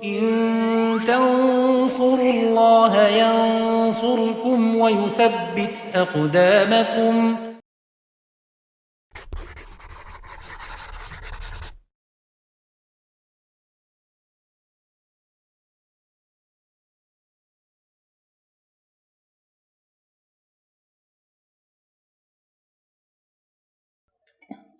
إن تنصروا الله ينصركم ويثبت أقدامكم.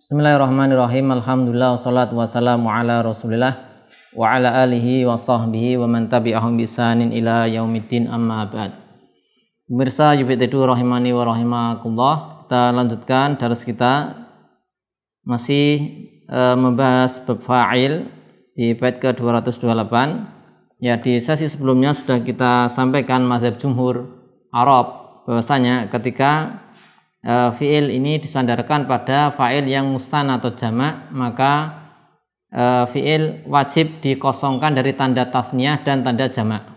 Bismillahirrahmanirrahim. Alhamdulillah wassalatu wassalamu ala Rasulillah wa ala alihi wa sahbihi wa man tabi'ahum bi ihsanin ila yaumiddin, amma ba'd. Pemirsa YPTEDU rahimani wa rahimakumullah, kita lanjutkan daras kita masih membahas bab fa'il di bait ke-228. Ya, di sesi sebelumnya sudah kita sampaikan mazhab jumhur Arab bahwasanya ketika fi'il ini disandarkan pada fa'il yang mustanna atau jamak, maka fi'il wajib dikosongkan dari tanda tasniyah dan tanda jamak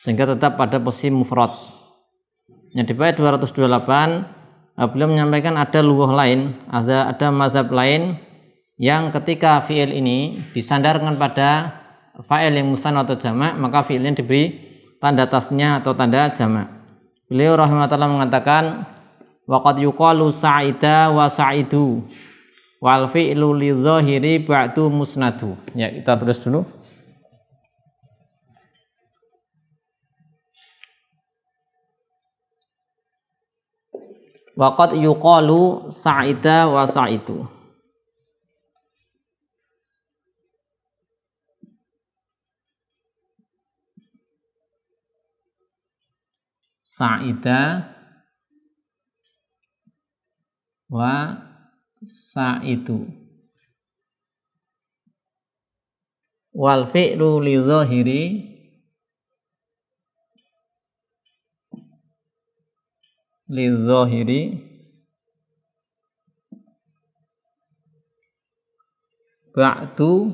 sehingga tetap pada posisi mufrad. Di bait 228 beliau menyampaikan ada lughah lain, ada mazhab lain yang ketika fi'il ini disandarkan pada fa'il yang musanna atau jamak, maka fi'ilnya diberi tanda tasniyah atau tanda jamak. Beliau rahimahullah mengatakan waqad yuqalu sa'ida wa sa'idu wal fi'lu li dhahiri ba'du musnadu. Ya, kita tulis dulu. Waqad yuqalu sa'ida wa sa'idu. Sa'ida wa sa'idu wal fi'lu li dhahiri ba'du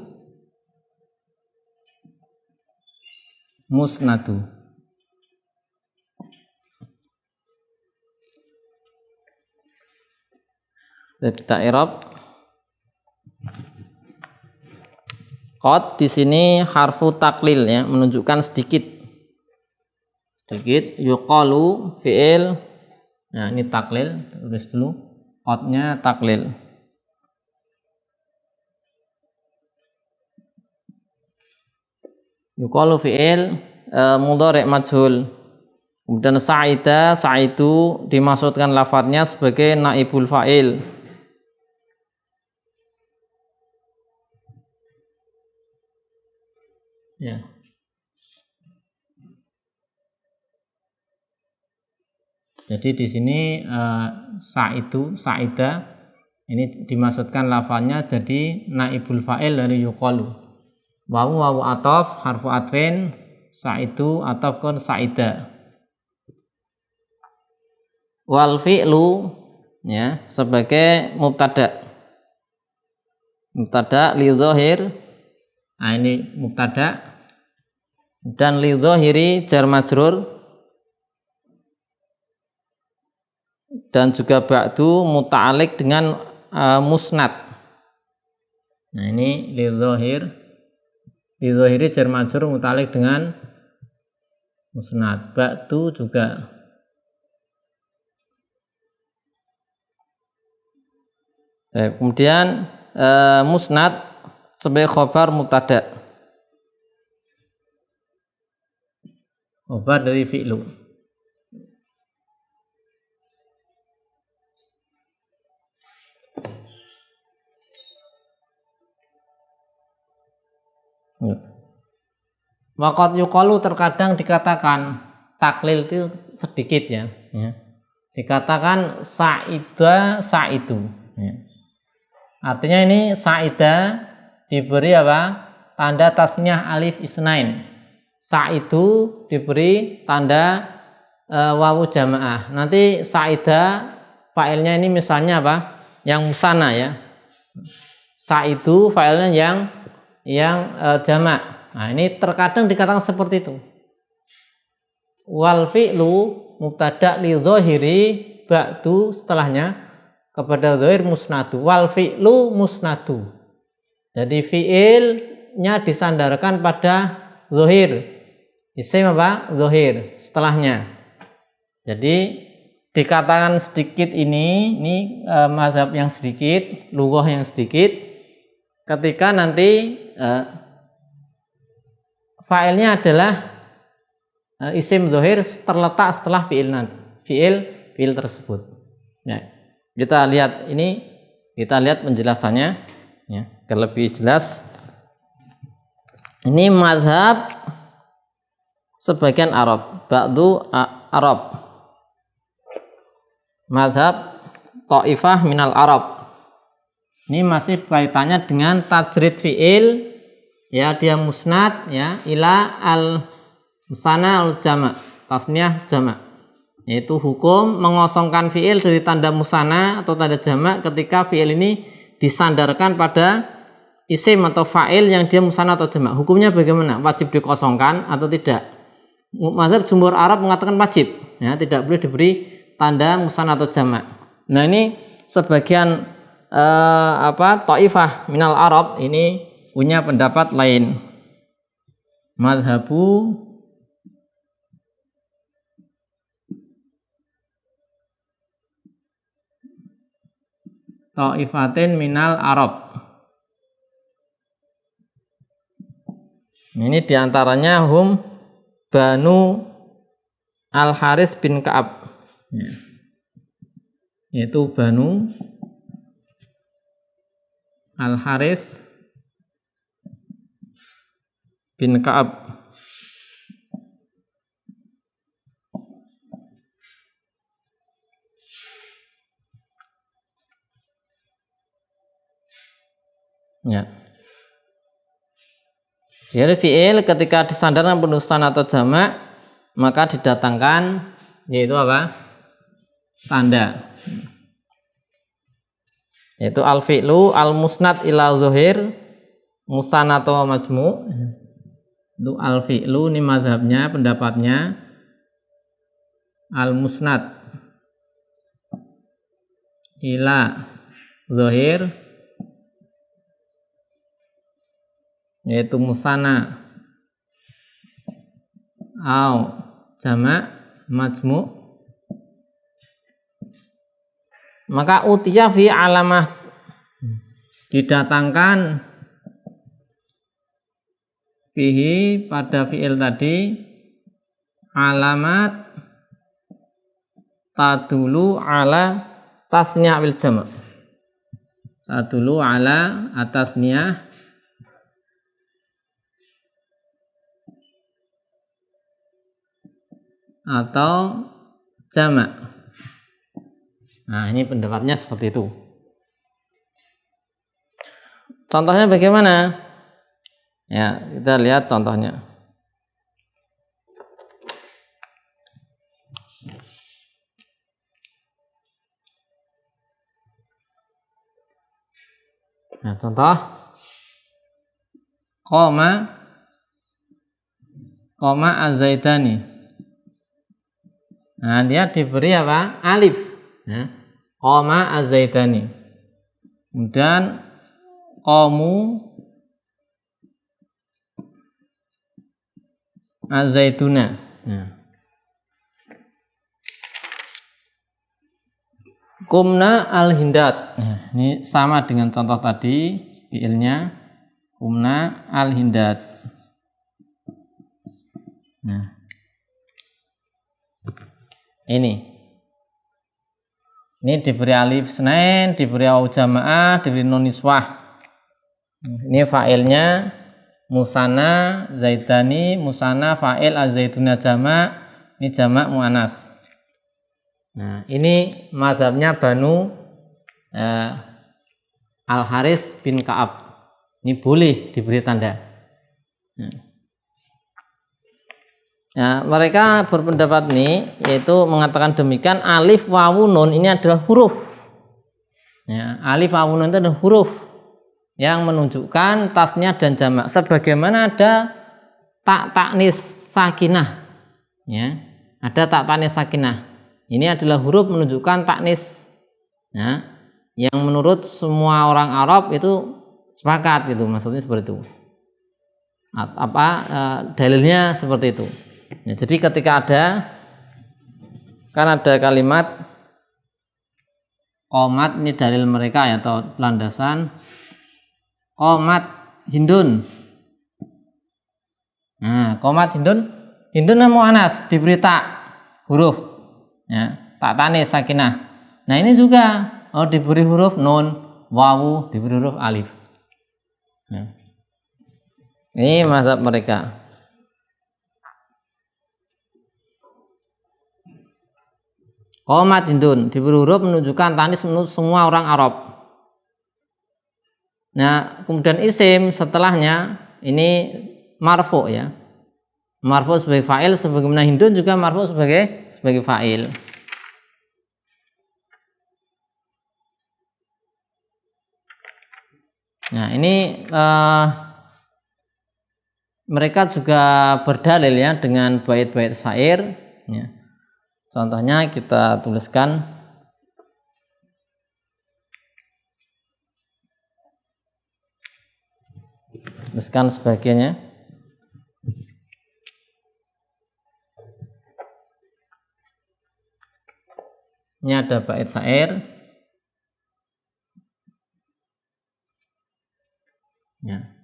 musnadu. Kita i'rab. Qad di sini harfu taklil, ya, menunjukkan sedikit. Yuqalu fi'il. Nah, ini taklil, tulis dulu. Qadnya taklil. Yuqalu fi'il mudhari' majhul. Kemudian sa'ida, sa'idu dimaksudkan lafadznya sebagai naibul fa'il. Ya. Jadi di sini sa'idu, sa'ida ini dimaksudkan lafadznya jadi naibul fa'il dari yuqalu. Wawu ataf harfu atfin, sa'idu ataf kon sa'ida. Wal fi'lu, ya, sebagai mubtada. Mubtada li dhahir. Nah, ini mubtada. Dan li dhahiri jar majrur, dan juga ba'du muta'alliq dengan musnad. Nah, ini li dhahiri jar majrur muta'alliq dengan musnad. Ba'du juga. Kemudian musnad sebagai khobar mubtada. Khobar dari fi'lu. Waqad yuqalu terkadang dikatakan taklil itu sedikit, ya. Dikatakan sa'ida, sa'idu, ya. Artinya ini sa'ida diberi apa? Tanda tasniyah alif isnain. Sa'idu diberi tanda wawu jamaah. Nanti sa'ida fa'ilnya ini misalnya apa? Yang musanna, ya. Sa'idu fa'ilnya yang jamak. Nah, ini terkadang dikatakan seperti itu. Wal fi'lu mubtada li dhahiri ba'du setelahnya kepada dhahir musnadu. Wal fi'lu musnadu. Jadi fi'il isimnya disandarkan pada zahir. Isim apa? Zahir setelahnya. Jadi dikatakan sedikit ini mazhab yang sedikit, lughah yang sedikit, ketika nanti fa'ilnya adalah isim zahir terletak setelah fi'il tersebut. Ya, kita lihat penjelasannya ya, agar lebih jelas. Ini mazhab sebagian Arab, ba'du Arab. Mazhab Ta'ifah minal Arab. Ini masih kaitannya dengan tajrid fi'il, ya, dia musnad ya ila al musana al jama', tasniyah jama'. Yaitu hukum mengosongkan fi'il dari tanda musana atau tanda jama' ketika fi'il ini disandarkan pada isim atau fa'il yang dia musana atau jama'. Hukumnya bagaimana? Wajib dikosongkan atau tidak? Mazhab jumhur Arab mengatakan wajib, ya, tidak boleh diberi tanda musana atau jama'. Nah, ini sebagian Ta'ifah minal Arab ini punya pendapat lain. Mazhabu Ta'ifatin minal Arab. Ini diantaranya hum Banu Al-Haris bin Ka'ab, ya, yaitu Banu Al-Haris bin Ka'ab. Ya. Jadi fi'il ketika disandarkan penulisan atau jamak maka didatangkan yaitu apa? Tanda. Yaitu al-fi'lu al-musnad ila zahir musanad atau majmu'. Itu al-fi'lu, ini mazhabnya, pendapatnya al-musnad ila zahir, yaitu musana au jama' majmu', maka utiya fi alamah, didatangkan fihi pada fi'il tadi alamat tadulu ala tasnya' bil jama', tadulu ala atasnya atau jamak. Nah, ini pendapatnya seperti itu. Contohnya bagaimana? Ya, kita lihat contohnya. Nah, contoh qoma az-zaidani. Nah, dia diberi apa? Alif. Ya. Qoma az-zaidani. Kemudian qamu az-zaituna. Nah. Kumna al-hindat. Nah, ini sama dengan contoh tadi fi'ilnya kumna al-hindat. Nah, ini diberi alif senain, diberi waw jamaah, diberi nun niswah. Ini fa'ilnya musana zaidani, musana fa'il az-zaituna jama', ini jama' muannas. Nah, ini mazhabnya Banu Al-Haris bin Ka'ab. Ini boleh diberi tanda. Ya, mereka berpendapat nih, yaitu mengatakan demikian, alif wawu nun ini adalah huruf. Ya, alif wawu nun itu adalah huruf yang menunjukkan tasnya dan jamak. Sebagaimana ada tak taknis sakinah. Ya, ada tak taknis sakinah. Ini adalah huruf menunjukkan taknis. Ya, yang menurut semua orang Arab itu sepakat gitu, maksudnya seperti itu. Dalilnya seperti itu. Ya, jadi ketika ada kalimat qomat, ini dalil mereka ya, atau landasan qomat Hindun. Nah, qomat Hindun mau anas diberi tak huruf, ya, tak tanis sakinah. Nah ini juga diberi huruf nun, wawu, diberi huruf alif. Ya. Ini mazhab mereka. Qomat Hindun diberi huruf menunjukkan tanis menurut semua orang Arab. Nah, kemudian isim setelahnya ini marfu ya. Marfu sebagai fa'il, sebagaimana Hindun juga marfu sebagai fa'il. Nah, ini mereka juga berdalil ya dengan bait-bait syair ya. Contohnya kita tuliskan. Tuliskan sebagiannya. Ini ada bait syair. Ya.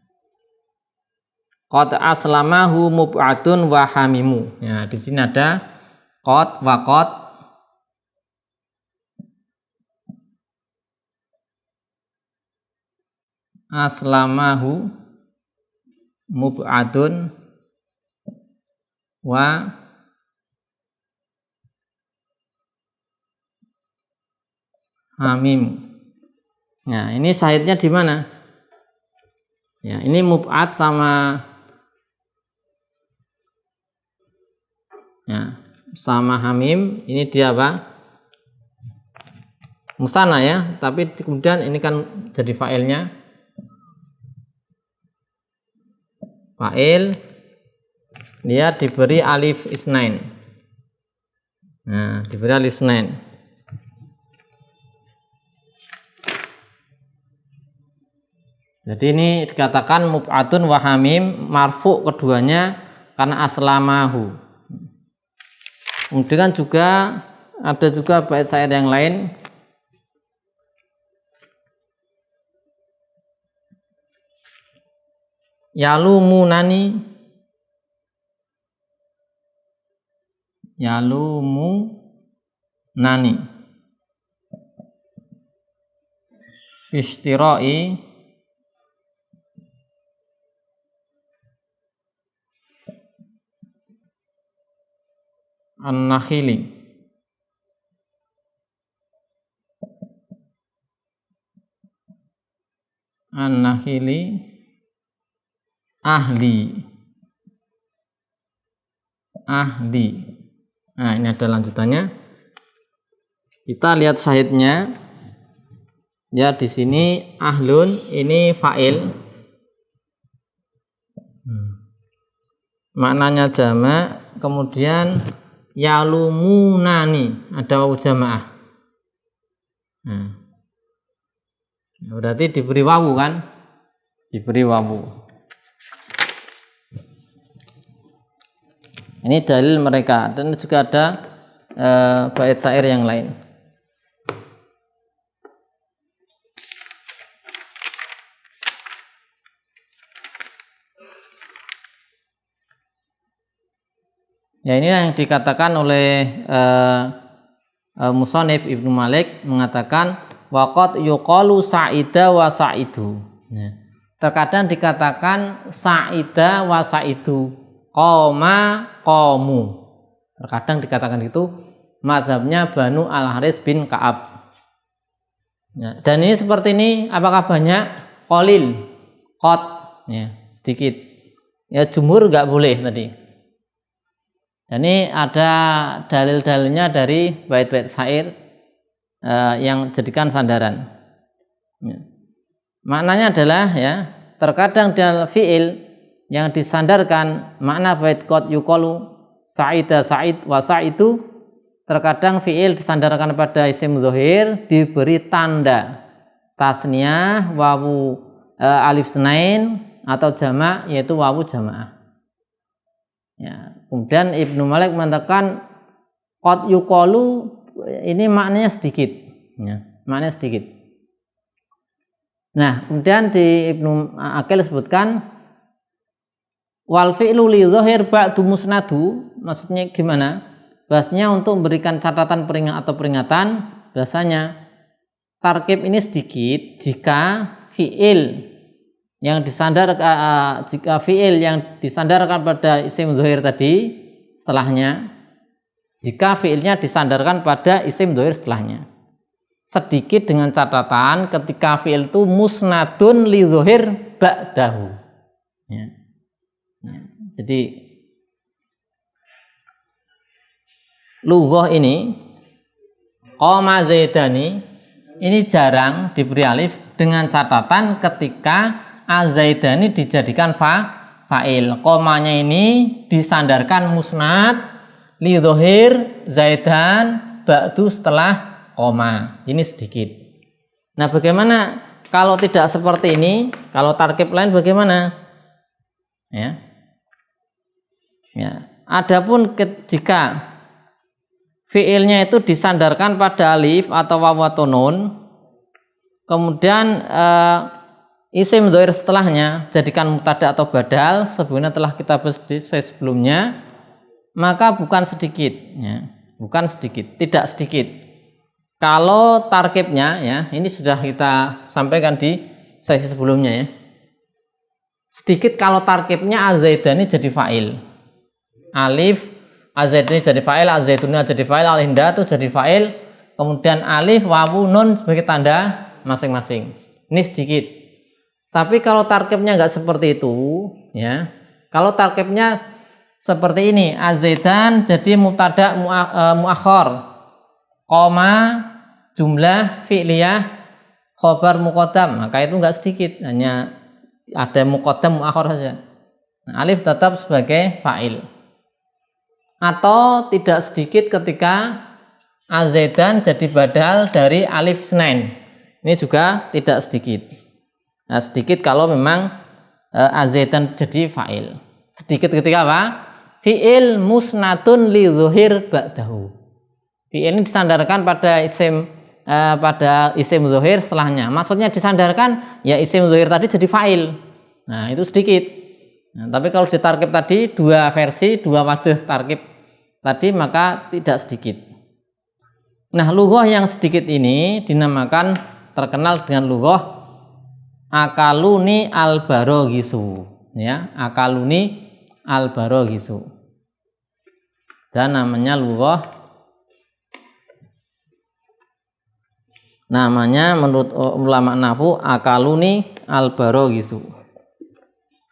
Qad aslamahu mub'atun wa hamimu. Ya, di sini ada qad wa qad. Aslamahu mub'atun wa hamim. Nah, ini syahidnya di mana? Ya, ini mub'at sama hamim, ini dia apa? Musanna ya, tapi kemudian ini kan jadi fa'ilnya. Fa'il dia diberi alif isnain. Nah, diberi alif isnain. Jadi ini dikatakan mub'atun wa hamim, marfu keduanya karena aslamahu. Kemudian juga ada juga bait syair yang lain. Yalumunani Ishtirai An-Nakhili. Ahli. Nah, ini ada lanjutannya. Kita lihat syahidnya. Ya, di sini ahlun ini fa'il. Maknanya jamak, kemudian yalumunani ada wawu jamaah. Nah, berarti diberi wawu kan? Diberi wawu. Ini dalil mereka, dan juga ada bait syair yang lain. Ya, ini yang dikatakan oleh Musannif Ibnu Malik, mengatakan waqad yuqalu sa'ida wa sa'idu. Ya. Terkadang dikatakan sa'ida wa sa'idu, qoma qamu. Terkadang dikatakan itu, mazhabnya Banu Al-Haris bin Ka'ab. Ya, dan ini seperti ini, apakah banyak? Qalil, qad, ya, sedikit. Ya, jumhur enggak boleh tadi. Dan ini ada dalil-dalilnya dari bait-bait syair yang jadikan sandaran. Ya. Maknanya adalah ya, terkadang dalam fiil yang disandarkan makna bait qad yuqalu sa'ida sa'id wa sa'idu, terkadang fiil disandarkan pada isim dzohir diberi tanda tasniyah wawu alif sunain atau jamak yaitu wawu jamaah. Ya, kemudian Ibnu Malik mengatakan qad yuqalu ini maknanya sedikit, ya, maknanya sedikit. Nah, kemudian di Ibnu Aqil sebutkan wal fi'lu li dhahir ba'du musnadu, maksudnya gimana? Bahasanya untuk memberikan catatan peringatan, biasanya tarkib ini sedikit jika fi'il yang disandarkan pada isim dhahir tadi setelahnya, jika fi'ilnya disandarkan pada isim dhahir setelahnya. Sedikit dengan catatan ketika fi'il itu musnadun li dhahir ba'dahu. Ya. Ya. Jadi lughah ini qoma zaidani ini jarang diberi alif dengan catatan ketika azaidani dijadikan fa'il. Komanya ini disandarkan musnad li dhahir zaidan ba'du setelah koma. Ini sedikit. Nah, bagaimana kalau tidak seperti ini? Kalau tarkib lain bagaimana? Ya. Ya. Adapun jika fiilnya itu disandarkan pada alif atau wawu atau nun, kemudian isim dhahir setelahnya jadikan mubtada atau badal, sebagaimana telah kita bahas sebelumnya, maka bukan sedikit, ya. Bukan sedikit, tidak sedikit. Kalau tarkibnya, ya, ini sudah kita sampaikan di sesi sebelumnya, ya. Sedikit kalau tarkibnya azaidani jadi fa'il. Alif azaidani jadi fa'il, azaiduni jadi fa'il, al-hinda itu jadi fa'il, kemudian alif, wawu, nun sebagai tanda masing-masing. Ini sedikit. Tapi kalau tarkibnya nggak seperti itu, ya. Kalau tarkibnya seperti ini, azaidan jadi mubtada muakhar, koma jumlah fi'liyah khobar muqaddam, maka itu enggak sedikit, hanya ada muqaddam muakhar saja. Nah, alif tetap sebagai fa'il. Atau tidak sedikit ketika azaidan jadi badal dari alif isnain. Ini juga tidak sedikit. Nah, sedikit kalau memang azaidan jadi fa'il. Sedikit ketika apa? Fi'il musnadun li dhuhir ba'dahu. Fi'il ini disandarkan pada isim dhahir setelahnya. Maksudnya disandarkan ya isim dhahir tadi jadi fa'il. Nah, itu sedikit. Nah, tapi kalau di tarkib tadi dua versi, dua wajah tarkib tadi, maka tidak sedikit. Nah, lughah yang sedikit ini dinamakan, terkenal dengan lughah akaluni al-baraghisu, ya, akaluni al-baraghisu. Dan namanya menurut ulama nahwu akaluni al-baraghisu.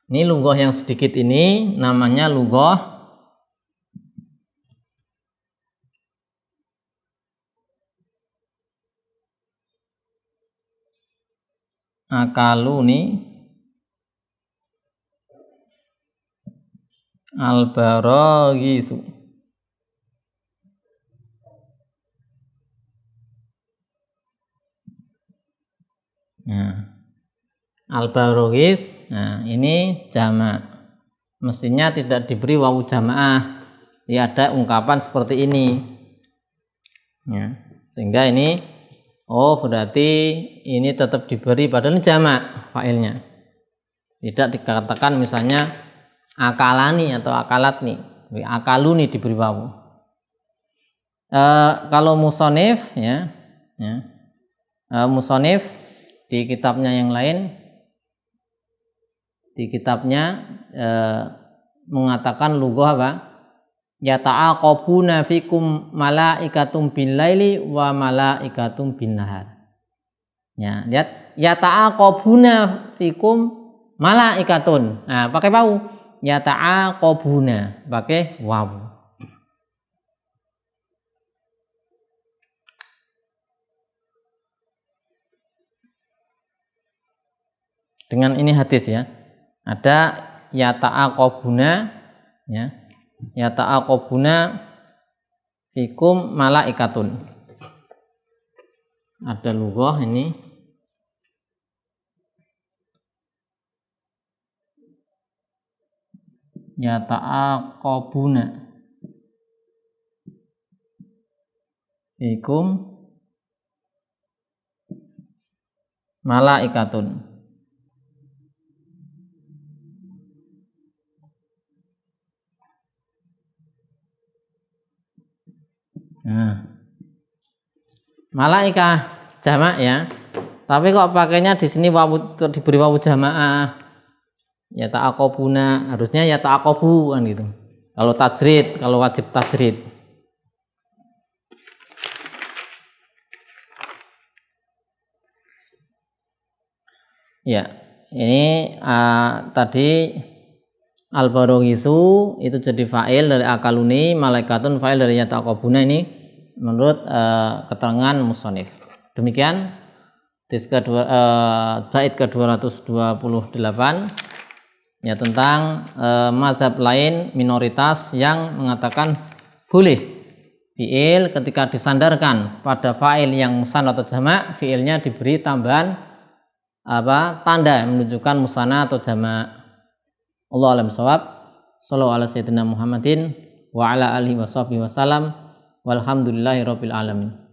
Ini lughah yang sedikit ini namanya lughah akaluni al-baraghisu. Nah, al-baraghis, nah ini jamak. Mestinya tidak diberi wawu jamaah. Ya, ada ungkapan seperti ini. Ya, sehingga ini berarti ini tetap diberi padahal jamak fa'ilnya. Tidak dikatakan misalnya akalani atau akalatni. Akaluni diberi wawu. Kalau musonif, ya, musonif di kitabnya yang lain, di kitabnya mengatakan lughah apa? Yata'aqabuna fikum malaikatum bil laili wa malaikatum bin nahar. Ya, lihat yata'aqabuna fikum malaikatun. Nah, pakai wawu. Yata'aqabuna pakai wawu. Dengan ini hadis, ya. Ada yata'aqabuna, ya. Yata'aqabuna fikum malaikatun. Ada lughah ini yata'aqabuna ikum malaikatun. Nah, malaikah jamak ya. Tapi kok pakainya di sini wawu, diberi wawu jamaah. Ya ta'aqabuna, harusnya ya ta'aqabu kan gitu. Kalau tajrid, kalau wajib tajrid. Ya, ini tadi al-baroghisu itu jadi fa'il dari akaluni, malaikatun fa'il dari ya ta'aqabuna, ini menurut keterangan musonif. Demikian bait ke-228 ya tentang mazhab lain minoritas yang mengatakan boleh fi'il ketika disandarkan pada fa'il yang musanna atau jamak, fi'ilnya diberi tambahan tanda yang menunjukkan musanna atau jamak. Allahu a'lam bishawab. Shallallahu ala sayyidina Muhammadin wa ala alihi washabbihi wasallam. Walhamdulillahirabbil alamin.